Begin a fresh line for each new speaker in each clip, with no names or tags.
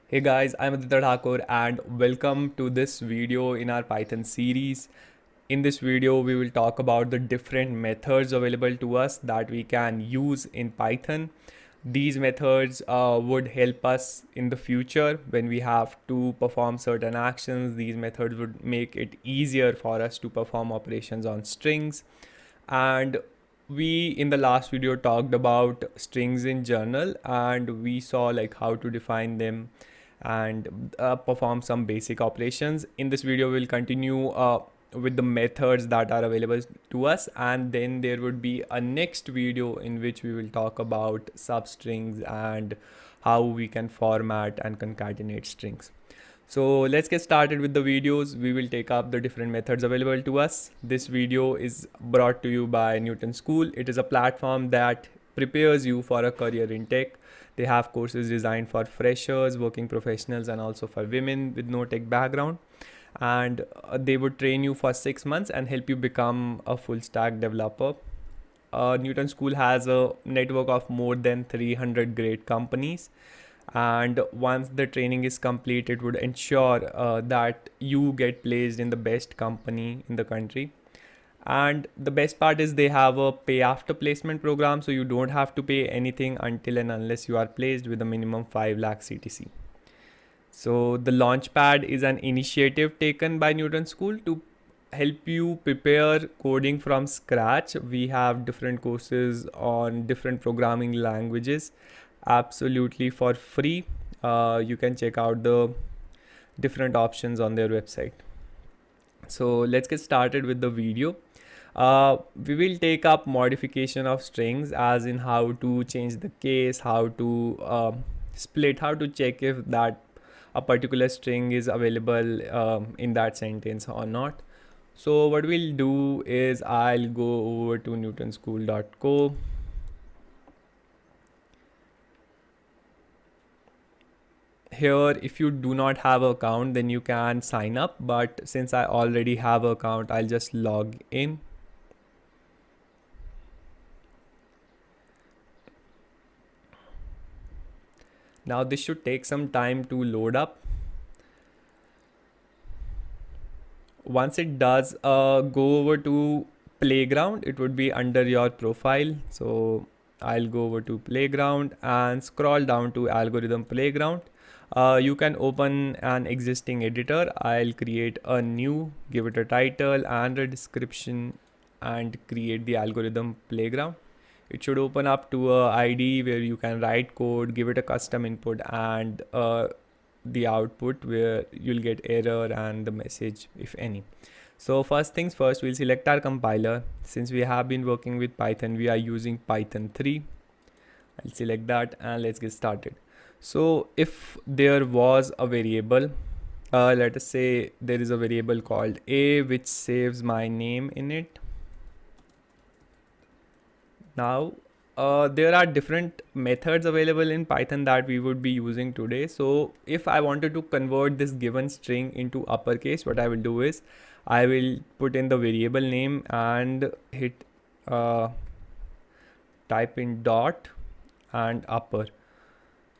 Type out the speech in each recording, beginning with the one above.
Hey guys, I'm Aditya Thakur and welcome to this video in our Python series. In this video, we will talk about the different methods available to us that we can use in Python. These methods would help us in the future when we have to perform certain actions. These methods would make it easier for us to perform operations on strings. And we in the last video talked about strings in general, and we saw like how to define them and perform some basic operations. In this video, we'll continue with the methods that are available to us, and then there would be a next video in which we will talk about substrings and how we can format and concatenate strings. So let's get started with the videos. We will take up the different methods available to us. This video is brought to you by Newton School. It is a platform that prepares you for a career in tech. They have courses designed for freshers, working professionals, and also for women with no tech background. And they would train you for 6 months and help you become a full stack developer. Newton School has a network of more than 300 great companies, and once the training is complete, it would ensure that you get placed in the best company in the country. And the best part is they have a pay after placement program, so you don't have to pay anything until and unless you are placed with a minimum 5 lakh CTC. So the Launchpad is an initiative taken by Newton School to help you prepare coding from scratch. We have different courses on different programming languages absolutely for free. You can check out the different options on their website. So let's get started with the video. We will take up modification of strings, as in how to change the case, how to split, how to check if that a particular string is available in that sentence or not. So what we'll do is I'll go over to newtonschool.co. Here, if you do not have an account, then you can sign up, but since I already have an account, I'll just log in. Now this should take some time to load up. Once it does, go over to playground. It would be under your profile. So I'll go over to playground and scroll down to algorithm playground. You can open an existing editor. I'll create a new, give it a title and a description, and create the algorithm playground. It should open up to a ID where you can write code, give it a custom input, and the output where you'll get error and the message if any. So first things first, we'll select our compiler. Since we have been working with Python, we are using Python 3. I'll select that and let's get started. So if there was a variable, let us say there is a variable called a which saves my name in it. Now there are different methods available in Python that we would be using today. So if I wanted to convert this given string into uppercase, what I will do is I will put in the variable name and hit type in dot and upper.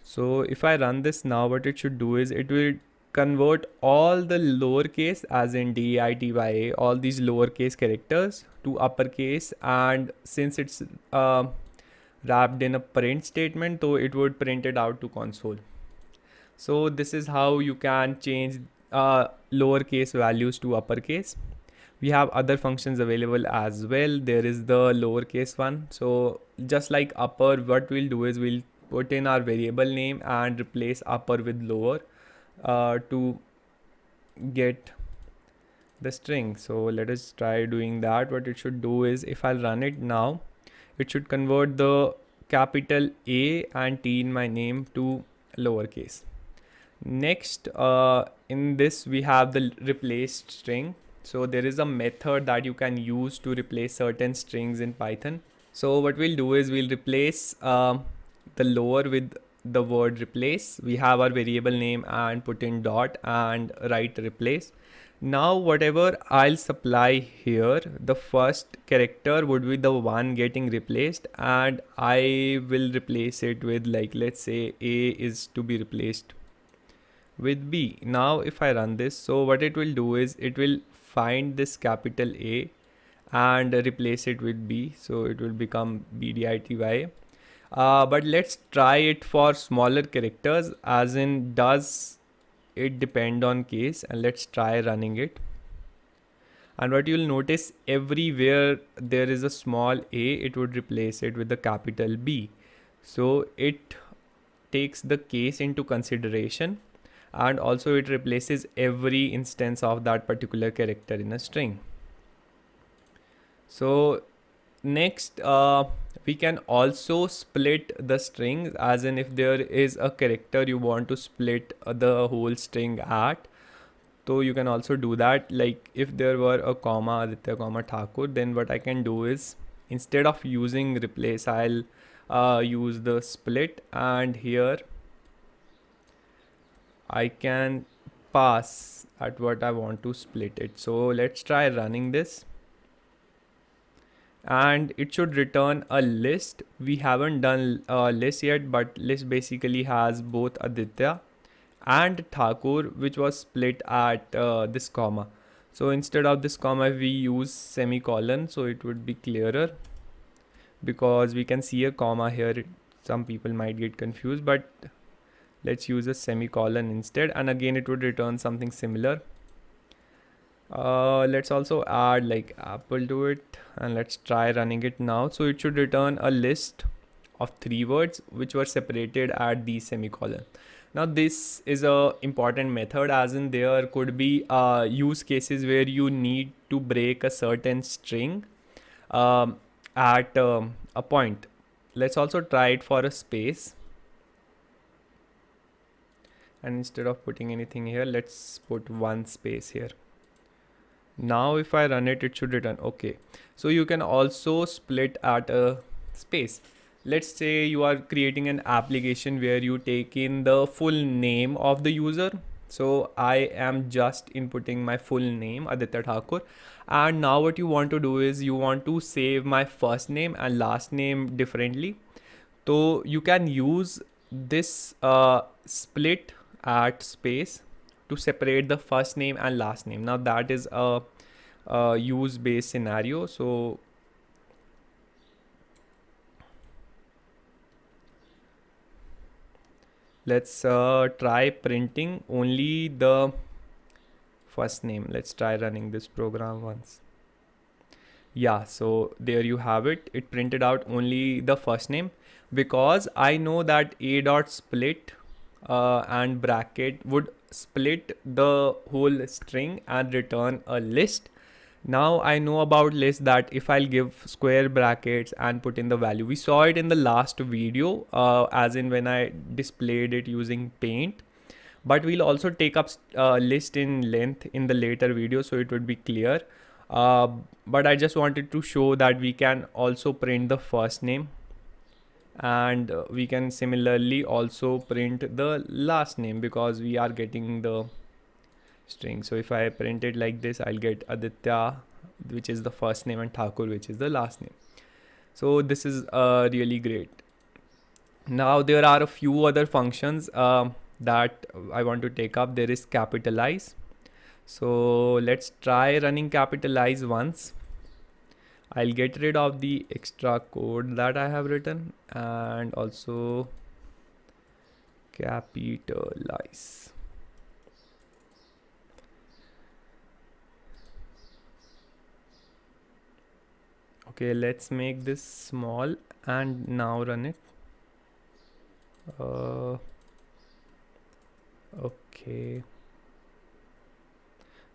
So if I run this now, what it should do is it will convert all the lowercase, as in DITYA, all these lowercase characters to uppercase, and since it's wrapped in a print statement, so it would print it out to console. So this is how you can change lowercase values to uppercase. We have other functions available as well. There is the lowercase one. So just like upper, what we'll do is we'll put in our variable name and replace upper with lower to get the string. So let us try doing that. What it should do is if I run it now, it should convert the capital A and T in my name to lowercase. Next, in this we have the replaced string. So there is a method that you can use to replace certain strings in Python. So what we'll do is we'll replace the lower with the word replace. We have our variable name and put in dot and write replace. Now whatever I'll supply here, the first character would be the one getting replaced, and I will replace it with, like, let's say A is to be replaced with B. Now if I run this, so what it will do is it will find this capital A and replace it with B, so it will become BDITY. But let's try it for smaller characters, as in does it depend on case, and let's try running it. And what you'll notice, everywhere there is a small a, it would replace it with the capital B. So it takes the case into consideration, and also it replaces every instance of that particular character in a string. So next, we can also split the strings, as in if there is a character you want to split the whole string at, so you can also do that. Like if there were a comma Aditya comma Thakur, then what I can do is, instead of using replace, I'll use the split, and here I can pass at what I want to split it. So let's try running this, and it should return a list. We haven't done a list yet, but list basically has both Aditya and Thakur, which was split at this comma. So instead of this comma, we use semicolon, so it would be clearer, because we can see a comma here. Some people might get confused, but let's use a semicolon instead, and again it would return something similar. Let's also add like apple to it, and let's try running it now. So it should return a list of 3 words which were separated at the semicolon. Now this is a important method, as in there could be use cases where you need to break a certain string at a point. Let's also try it for a space, and instead of putting anything here, let's put 1 space here. Now if I run it, it should return okay. So you can also split at a space. Let's say you are creating an application where you take in the full name of the user. So I am just inputting my full name, Aditya Thakur, and now what you want to do is you want to save my first name and last name differently. So you can use this split at space to separate the first name and last name. Now that is a use based scenario. So let's try printing only the first name. Let's try running this program once. Yeah, so there you have it. It printed out only the first name, because I know that a dot split and bracket would split the whole string and return a list. Now I know about list, that if I'll give square brackets and put in the value, we saw it in the last video, as in when I displayed it using paint, but we'll also take up list in length in the later video, so it would be clear. But I just wanted to show that we can also print the first name, and we can similarly also print the last name, because we are getting the string. So if I print it like this, I'll get Aditya, which is the first name, and Thakur, which is the last name. So this is really great. Now there are a few other functions that I want to take up. There is capitalize. So let's try running capitalize once. I'll get rid of the extra code that I have written, and also capitalize. Okay, let's make this small and now run it. Okay.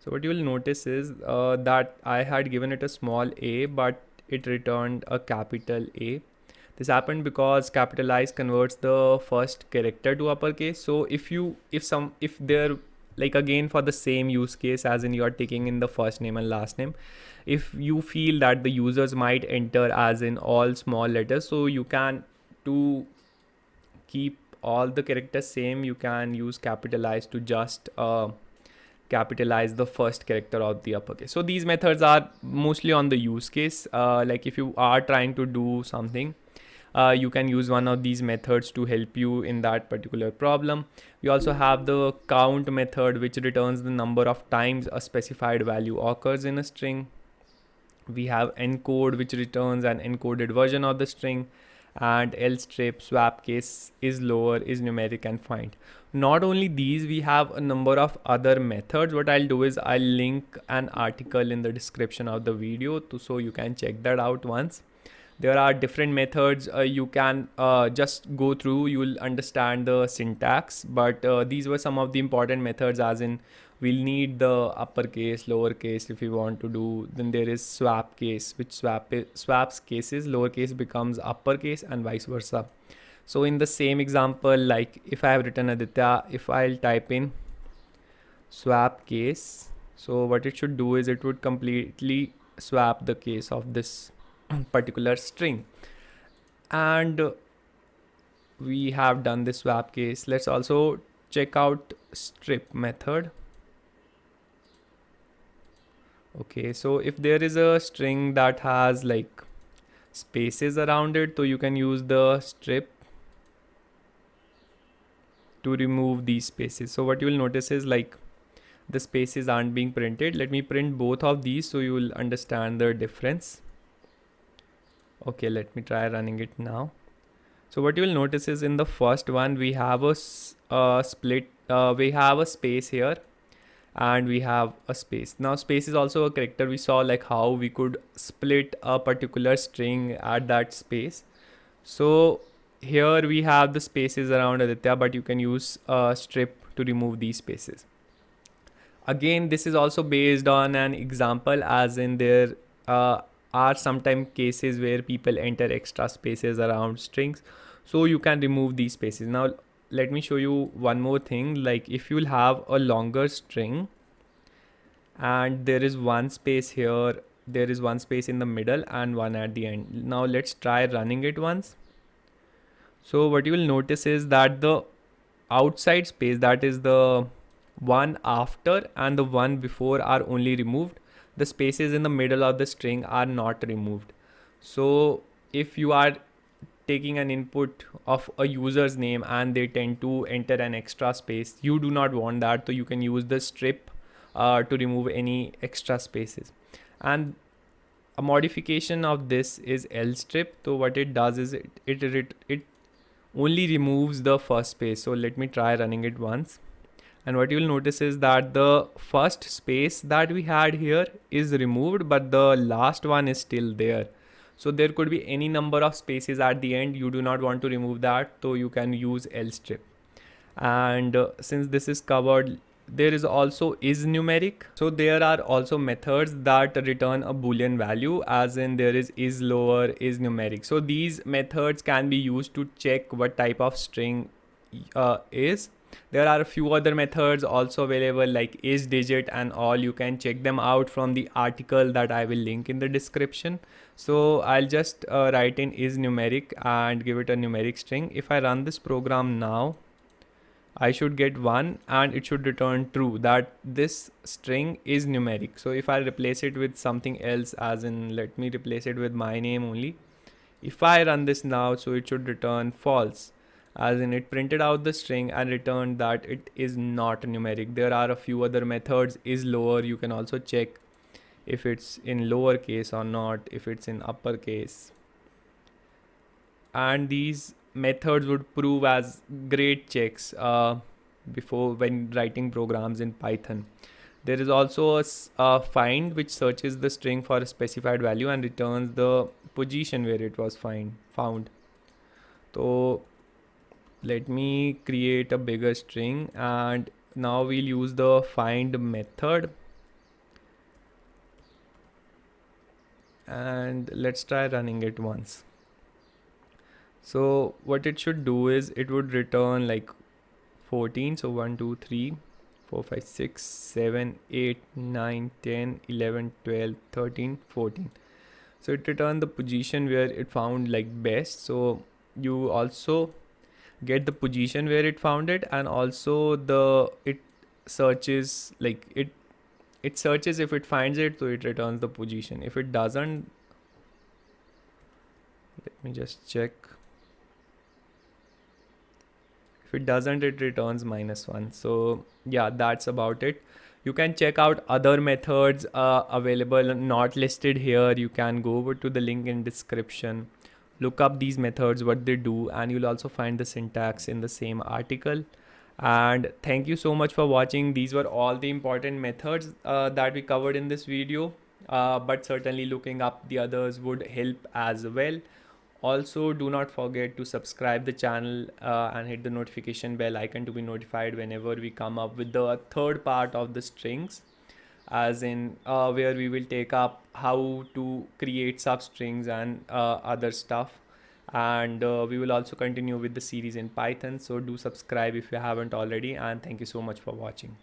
So what you will notice is that I had given it a small a, but it returned a capital A. This happened because capitalize converts the first character to uppercase. So if there, like again for the same use case, as in you are taking in the first name and last name, if you feel that the users might enter as in all small letters, so you can, to keep all the characters same, you can use capitalize to just capitalize the first character of the uppercase. So these methods are mostly on the use case, like if you are trying to do something you can use one of these methods to help you in that particular problem. We also have the count method, which returns the number of times a specified value occurs in a string. We have encode, which returns an encoded version of the string, and lstrip, swap case, is lower, is numeric, and find. Not only these, we have a number of other methods. What I'll do is I'll link an article in the description of the video so you can check that out once. There are different methods you can just go through. You'll understand the syntax, but these were some of the important methods, as in we'll need the uppercase, lowercase if we want to do. Then there is swap case, which swaps cases, lowercase becomes uppercase and vice versa. So in the same example, like if I have written Aditya, if I'll type in swap case, so what it should do is it would completely swap the case of this particular string. And we have done this swap case. Let's also check out strip method. Okay, so if there is a string that has like spaces around it, so you can use the strip to remove these spaces. So what you will notice is like the spaces aren't being printed. Let me print both of these so you will understand the difference. Okay, let me try running it now. So what you will notice is in the first one we have a split, we have a space here and we have a space. Now space is also a character. We saw like how we could split a particular string at that space. So here we have the spaces around Aditya, but you can use strip to remove these spaces. Again, this is also based on an example, as in there are sometimes cases where people enter extra spaces around strings, so you can remove these spaces. Now let me show you one more thing. Like if you'll have a longer string and there is one space here, there is one space in the middle and one at the end. Now let's try running it once. So what you will notice is that the outside space, that is the one after and the one before, are only removed. The spaces in the middle of the string are not removed. So if you are taking an input of a user's name and they tend to enter an extra space, you do not want that, so you can use the strip to remove any extra spaces. And a modification of this is lstrip. So what it does is it only removes the first space. So let me try running it once. And what you will notice is that the first space that we had here is removed, but the last one is still there. So there could be any number of spaces at the end. You do not want to remove that, so you can use lstrip. And since this is covered, there is also is numeric. So there are also methods that return a boolean value, as in there is lower, is numeric. So these methods can be used to check what type of string is. There are a few other methods also available, like is digit and all. You can check them out from the article that I will link in the description. So I'll just write in is numeric and give it a numeric string. If I run this program now, I should get 1 and it should return true, that this string is numeric. So if I replace it with something else, as in let me replace it with my name only. If I run this now, so it should return false, as in it printed out the string and returned that it is not numeric. There are a few other methods. Is lower, you can also check if it's in lowercase or not, if it's in uppercase. And these methods would prove as great checks before when writing programs in Python. There is also a find, which searches the string for a specified value and returns the position where it was found. So let me create a bigger string, and now we'll use the find method. And let's try running it once. So what it should do is it would return like 14. So 1, 2, 3, 4, 5, 6, 7, 8, 9, 10, 11, 12, 13, 14. So it returned the position where it found like best. So you also get the position where it found it, and also it searches, like it searches if it finds it, so it returns the position. If it doesn't, let me just check. If it doesn't, it returns -1. So yeah, that's about it. You can check out other methods available, not listed here. You can go over to the link in description, look up these methods, what they do, and you'll also find the syntax in the same article. And thank you so much for watching. These were all the important methods that we covered in this video, but certainly looking up the others would help as well. Also, do not forget to subscribe the channel and hit the notification bell icon to be notified whenever we come up with the third part of the strings, as in where we will take up how to create substrings and other stuff. And we will also continue with the series in Python. So do subscribe if you haven't already, and thank you so much for watching.